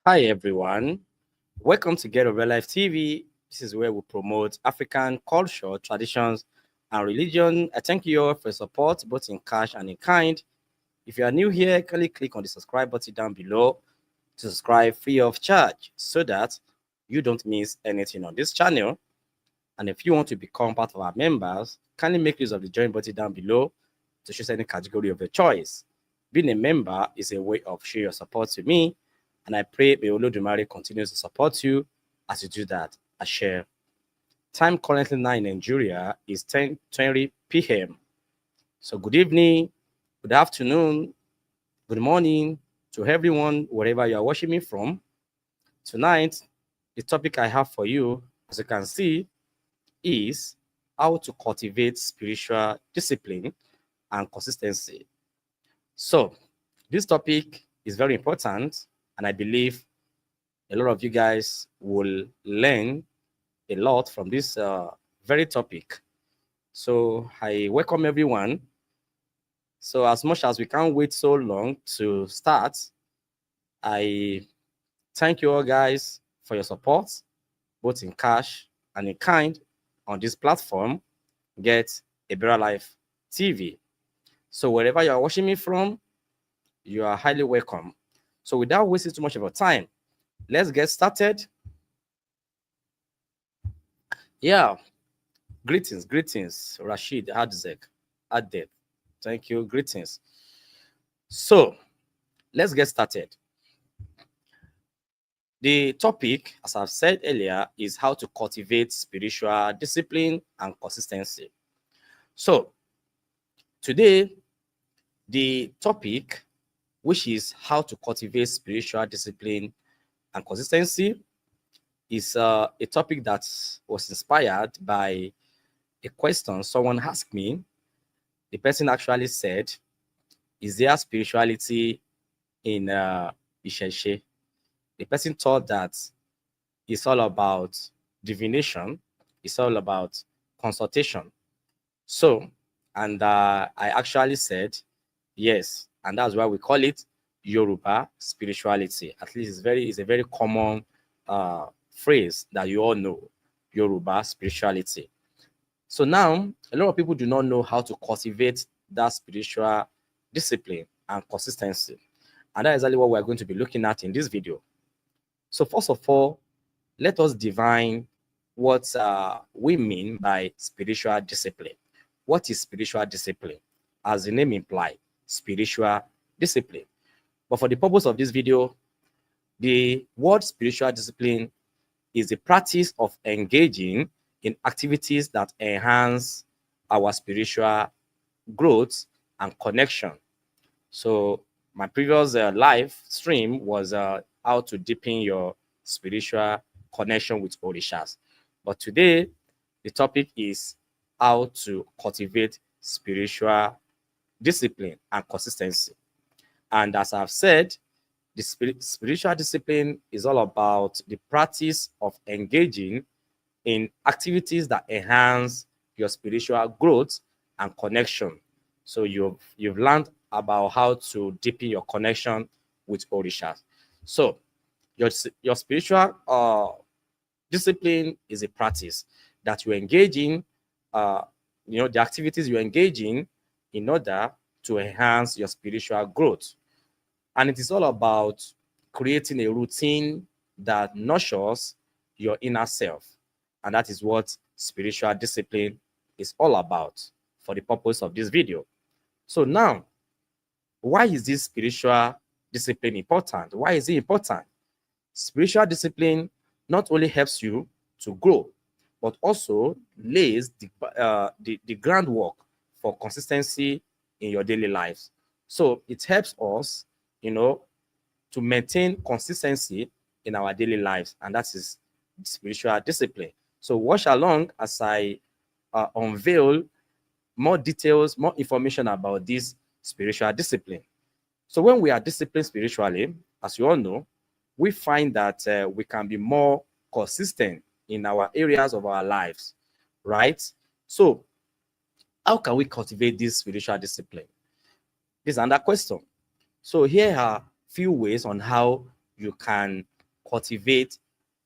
Hi everyone, welcome to Get Over Life TV. This is where we promote African culture, traditions, and religion. I thank you all for your support, both in cash and in kind. If you are new here, kindly click on the subscribe button down below to subscribe free of charge so that you don't miss anything on this channel. And if you want to become part of our members, kindly make use of the join button down below to choose any category of your choice. Being a member is a way of showing your support to me, and I pray may Olodumare continues to support you as you do that. I share. Time currently now in Nigeria is 10:20 p.m. So good evening, good afternoon, good morning to everyone wherever you are watching me from. Tonight, the topic I have for you, as you can see, is how to cultivate spiritual discipline and consistency. So, this topic is very important, and I believe a lot of you guys will learn a lot from this very topic. So, I welcome everyone. So, as much as we can't wait so long to start, I thank you all guys for your support, both in cash and in kind, on this platform, Get a Better Life TV. So, wherever you are watching me from, you are highly welcome. So, without wasting too much of your time, let's get started. Yeah, greetings, Rashid Adzek, Adep. Thank you, greetings. So, let's get started. The topic, as I've said earlier, is how to cultivate spiritual discipline and consistency. So, today, the topic, which is how to cultivate spiritual discipline and consistency, is a topic that was inspired by a question someone asked me. The person actually said, is there spirituality in Isheshe? The person thought that it's all about divination, it's all about consultation. So, and I actually said, yes, and that's why we call it Yoruba spirituality. At least it's a very common phrase that you all know, Yoruba spirituality. So now, a lot of people do not know how to cultivate that spiritual discipline and consistency. And that is exactly what we're going to be looking at in this video. So first of all, let us define what we mean by spiritual discipline. What is spiritual discipline? As the name implies, spiritual discipline. But for the purpose of this video, the word spiritual discipline is the practice of engaging in activities that enhance our spiritual growth and connection. So my previous live stream was how to deepen your spiritual connection with Orishas. But today, the topic is how to cultivate spiritual discipline and consistency. And as I've said, the spiritual discipline is all about the practice of engaging in activities that enhance your spiritual growth and connection. So you've learned about how to deepen your connection with Orishas. So your spiritual discipline is a practice that you engage in, the activities you engage in order to enhance your spiritual growth. And it is all about creating a routine that nurtures your inner self. And that is what spiritual discipline is all about for the purpose of this video. So now, why is this spiritual discipline important? Why is it important? Spiritual discipline not only helps you to grow, but also lays the groundwork for consistency in your daily lives. So it helps us, to maintain consistency in our daily lives, and that is spiritual discipline. So watch along as I unveil more details, more information about this spiritual discipline. So when we are disciplined spiritually, as you all know, we find that we can be more consistent in our areas of our lives, right? So how can we cultivate this spiritual discipline? This is another question. So here are few ways on how you can cultivate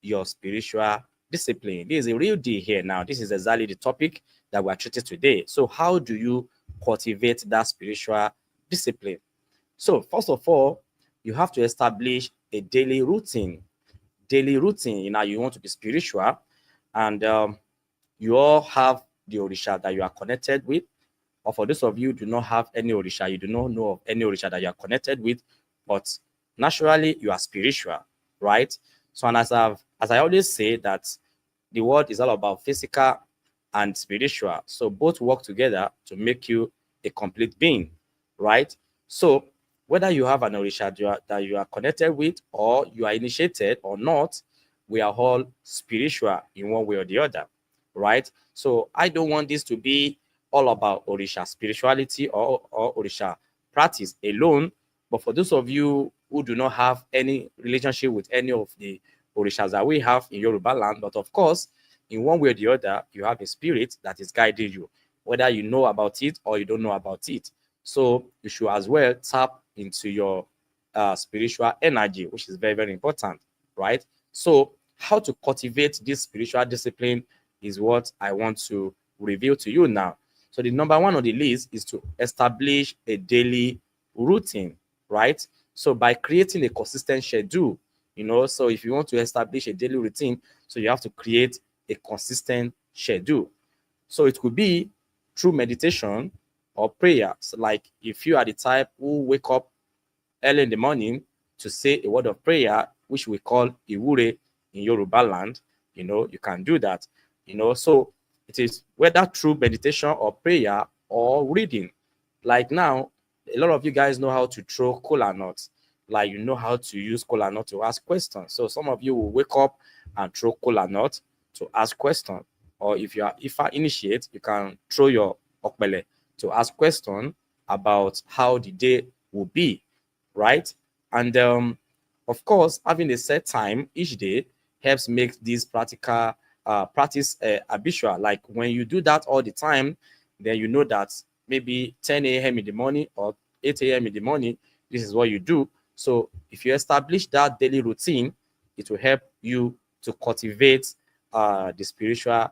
your spiritual discipline. This is a real deal here now. This is exactly the topic that we are treating today. So how do you cultivate that spiritual discipline? So first of all, you have to establish a daily routine. Daily routine. You want to be spiritual, and you all have the Orisha that you are connected with. Or for those of you who do not have any Orisha, you do not know of any Orisha that you are connected with, but naturally you are spiritual, right? So, and as I always say that the world is all about physical and spiritual. So both work together to make you a complete being, right? So whether you have an Orisha that you are connected with, or you are initiated or not, we are all spiritual in one way or the other, right? So I don't want this to be all about Orisha spirituality or Orisha practice alone. But for those of you who do not have any relationship with any of the Orishas that we have in Yoruba land, but of course, in one way or the other, you have a spirit that is guiding you, whether you know about it or you don't know about it. So you should as well tap into your spiritual energy, which is very, very important, right? So how to cultivate this spiritual discipline is what I want to reveal to you now. So the number one on the list is to establish a daily routine, right? So by creating a consistent schedule, so if you want to establish a daily routine, so you have to create a consistent schedule. So it could be through meditation or prayer. So like if you are the type who wake up early in the morning to say a word of prayer, which we call Iwure in Yoruba land, you can do that. So it is whether through meditation or prayer or reading. Like now, a lot of you guys know how to throw kola nuts. Like you know how to use kola nut to ask questions. So some of you will wake up and throw kola nut to ask questions. Or if I initiate, you can throw your okbele to ask questions about how the day will be, right? And of course, having a set time each day helps make this practice habitual. Like when you do that all the time, then you know that maybe 10 a.m. in the morning or 8 a.m. in the morning, this is what you do. So if you establish that daily routine, it will help you to cultivate the spiritual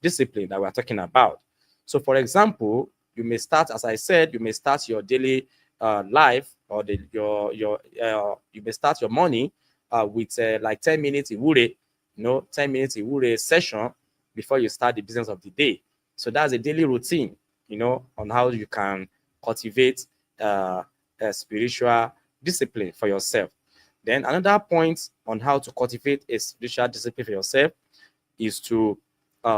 discipline that we're talking about. So for example, you may start, as I said, you may start your daily life, or you may start your morning with like 10 minutes iwure, 10 minutes iwure session before you start the business of the day. So that's a daily routine, on how you can cultivate a spiritual discipline for yourself. Then another point on how to cultivate a spiritual discipline for yourself is to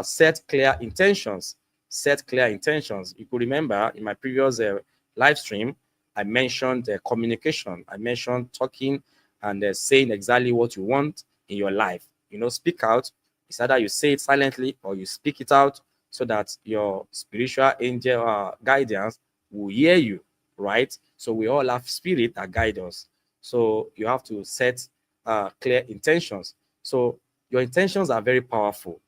set clear intentions. Set clear intentions. You could remember in my previous live stream, I mentioned communication. I mentioned talking and saying exactly what you want in your life. Speak out. It's either you say it silently or you speak it out so that your spiritual angel guidance will hear you, right? So we all have spirit that guide us. So you have to set clear intentions. So your intentions are very powerful,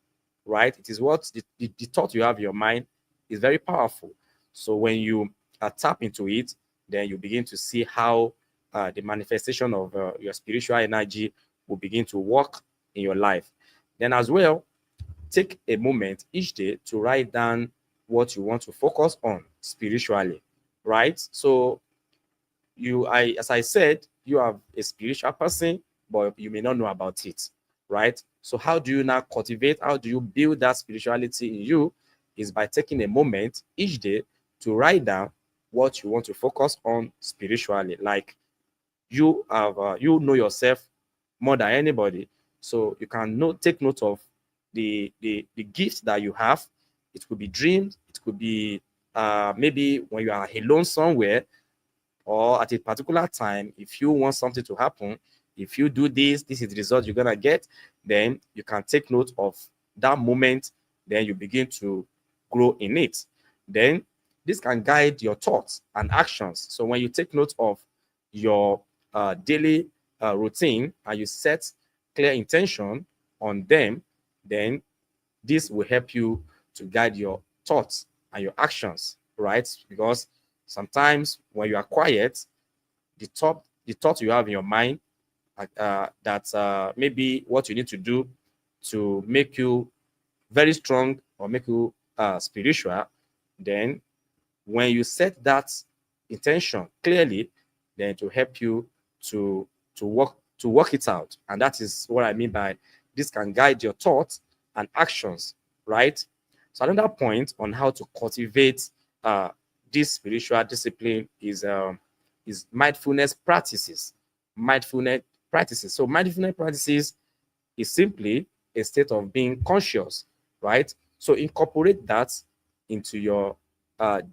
right? It is what the thought you have in your mind is very powerful. So when you tap into it, then you begin to see how the manifestation of your spiritual energy will begin to work in your life. Then as well, take a moment each day to write down what you want to focus on spiritually, right? So as I said, you are a spiritual person, but you may not know about it, right? So how do you now cultivate? How do you build that spirituality in you? Is by taking a moment each day to write down what you want to focus on spiritually. Like you know yourself more than anybody, so you can take note of the gifts that you have. It could be dreams. It could be maybe when you are alone somewhere, or at a particular time, if you want something to happen, if you do this is the result you're gonna get. Then you can take note of that moment. Then you begin to grow in it. Then this can guide your thoughts and actions. So when you take note of your daily routine and you set clear intention on them, then this will help you to guide your thoughts and your actions, right? Because sometimes when you are quiet, the thought you have in your mind that maybe what you need to do to make you very strong or make you spiritual, then when you set that intention clearly, then to help you to work it out. And that is what I mean by this can guide your thoughts and actions, right? So another point on how to cultivate this spiritual discipline is mindfulness practices. Mindfulness practices. So mindfulness practices is simply a state of being conscious, right? So incorporate that into your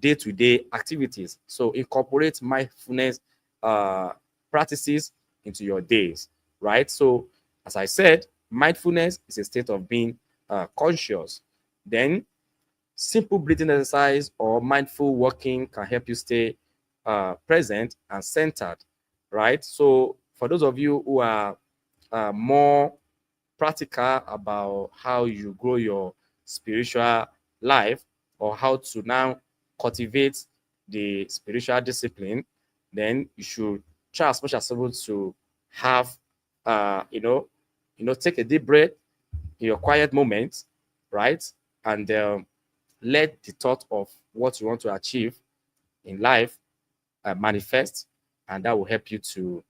day-to-day activities. So incorporate mindfulness uh, practices into your days, right? So as I said, mindfulness is a state of being conscious. Then simple breathing exercise or mindful walking can help you stay present and centered, right? So for those of you who are more practical about how you grow your spiritual life or how to now cultivate the spiritual discipline, then you should try as much as possible to have, uh, you know, take a deep breath in your quiet moments, right? And let the thought of what you want to achieve in life manifest, and that will help you to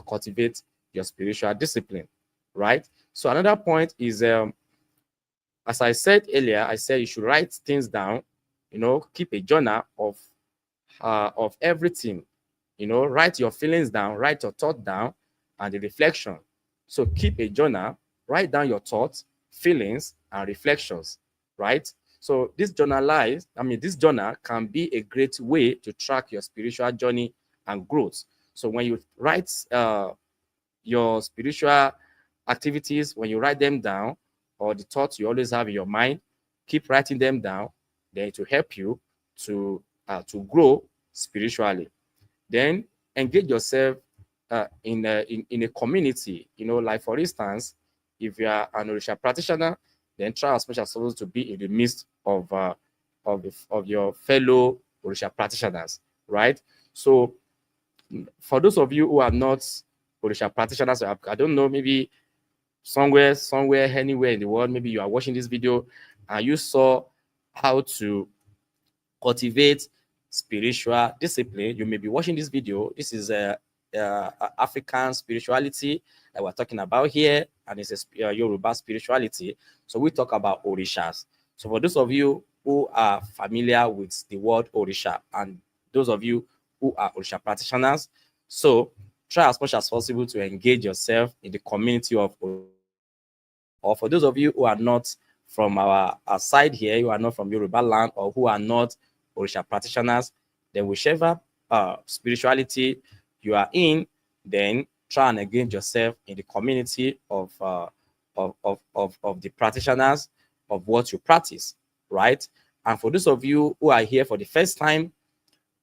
cultivate your spiritual discipline, right? So another point is, as I said earlier, I said you should write things down. Keep a journal of everything. Write your feelings down, write your thought down, and the reflection. So keep a journal, write down your thoughts, feelings, and reflections, right? So this journal can be a great way to track your spiritual journey and growth. So when you write your spiritual activities, when you write them down, or the thoughts you always have in your mind, keep writing them down. Then it will help you to grow spiritually. Then engage yourself in a community. Like for instance, if you are an Orisha practitioner, then try as much as possible to be in the midst of your fellow Orisha practitioners, right? So for those of you who are not Orisha practitioners, I don't know, maybe somewhere, anywhere in the world, maybe you are watching this video and you saw how to cultivate spiritual discipline. You may be watching this video. This is African spirituality that we're talking about here, and it's a Yoruba spirituality. So we talk about Orishas. So for those of you who are familiar with the word Orisha, and those of you who are Orisha practitioners, so try as much as possible to engage yourself in the community of Orisha. Or for those of you who are not from our side here, who are not from Yoruba land, or who are not Orisha practitioners, then whichever spirituality you are in, then try and engage yourself in the community of the practitioners of what you practice, right? And for those of you who are here for the first time,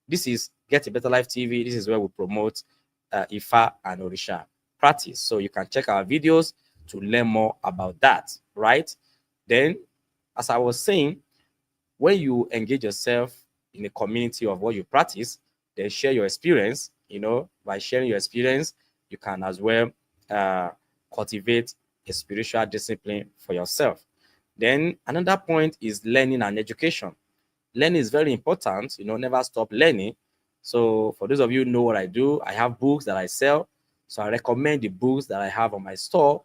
this is Get a Better Life TV. This is where we promote Ifa and Orisha practice. So you can check our videos to learn more about that, right? Then, as I was saying, when you engage yourself in a community of what you practice, then share your experience. By sharing your experience, you can as well cultivate a spiritual discipline for yourself. Then another point is learning and education. Learning is very important. Never stop learning. So for those of you who know what I do, I have books that I sell. So I recommend the books that I have on my store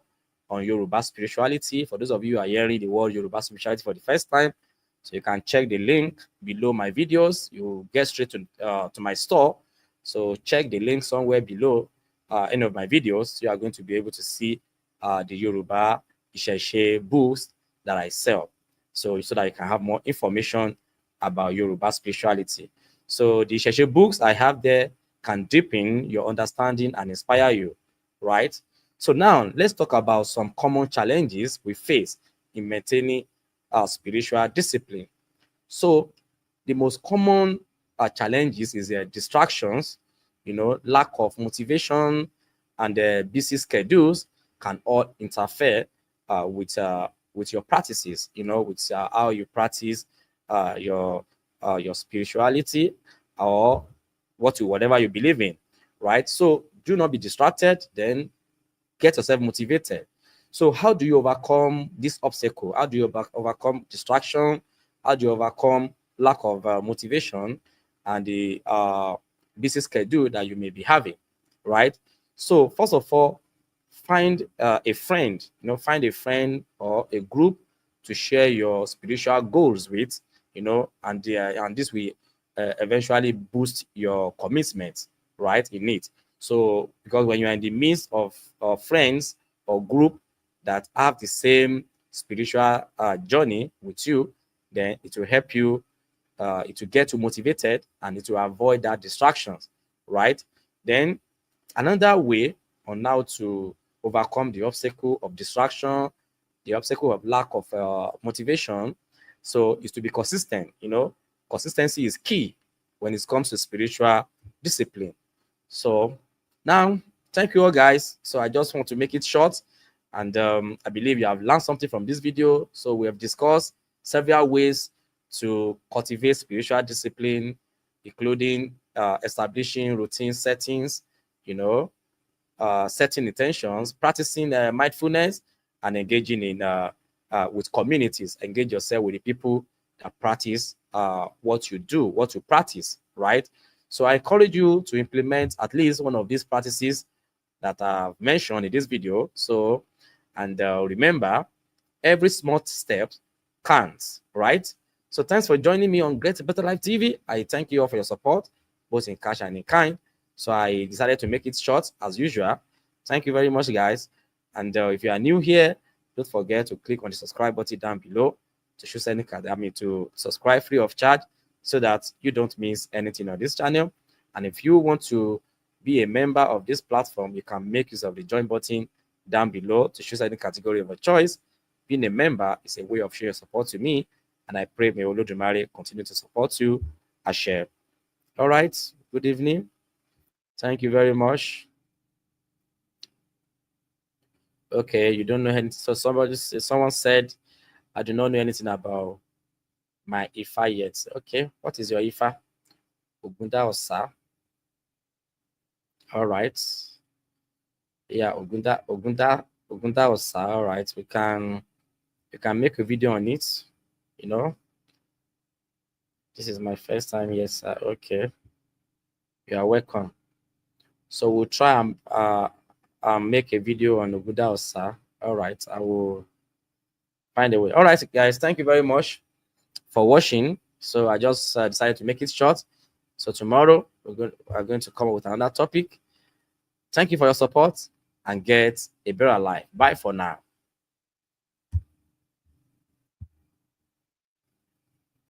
on Yoruba spirituality. For those of you who are hearing the word Yoruba spirituality for the first time, so you can check the link below my videos. You get straight to my store. So check the link somewhere below any of my videos. You are going to be able to see the Yoruba Isheshe books that I sell. So that you can have more information about Yoruba spirituality. So the Isheshe books I have there can deepen your understanding and inspire you, right? So now let's talk about some common challenges we face in maintaining our spiritual discipline. So the most common challenges is distractions, lack of motivation, and busy schedules can all interfere with your practices, with how you practice your spirituality or whatever you believe in, right? So do not be distracted. Then get yourself motivated. So how do you overcome this obstacle? How do you overcome distraction? How do you overcome lack of motivation and the busy schedule that you may be having, right? So first of all, find a friend, find a friend or a group to share your spiritual goals with, and this will eventually boost your commitment, right, in it. So because when you're in the midst of friends or group that have the same spiritual journey with you, then it will help you, it will get you motivated, and it will avoid that distractions, right? Then another way on how to overcome the obstacle of distraction, the obstacle of lack of motivation, so is to be consistent. Consistency is key when it comes to spiritual discipline. So now, thank you all, guys. So I just want to make it short, and I believe you have learned something from this video. So we have discussed several ways to cultivate spiritual discipline, including establishing routine settings, setting intentions, practicing mindfulness, and engaging in with communities. Engage yourself with the people that practice what you do, what you practice, right? So I encourage you to implement at least one of these practices that I've mentioned in this video. So, and remember, every small step counts, right? So thanks for joining me on Great Better Life TV. I thank you all for your support, both in cash and in kind. So I decided to make it short as usual. Thank you very much, guys. And if you are new here, don't forget to click on the subscribe button down below to choose any card. To subscribe free of charge so that you don't miss anything on this channel. And if you want to be a member of this platform, you can make use of the join button down below to choose any category of a choice. Being a member is a way of showing support to me, and I pray may Olodumare continue to support you. I share. All right. Good evening. Thank you very much. Okay, you don't know anything. So someone said, I do not know anything about my Ifa yet. Okay, what is your Ifa? Ogunda Osa. All right. Yeah, Ogunda Osa. All right. You can make a video on it. This is my first time. Yes, sir. Okay. You are welcome. So we'll try and make a video on Ogunda Osa. All right. I will find a way. All right, guys. Thank you very much for watching. So I just decided to make it short. So tomorrow we're going to come up with another topic. Thank you for your support and get a better life. Bye for now.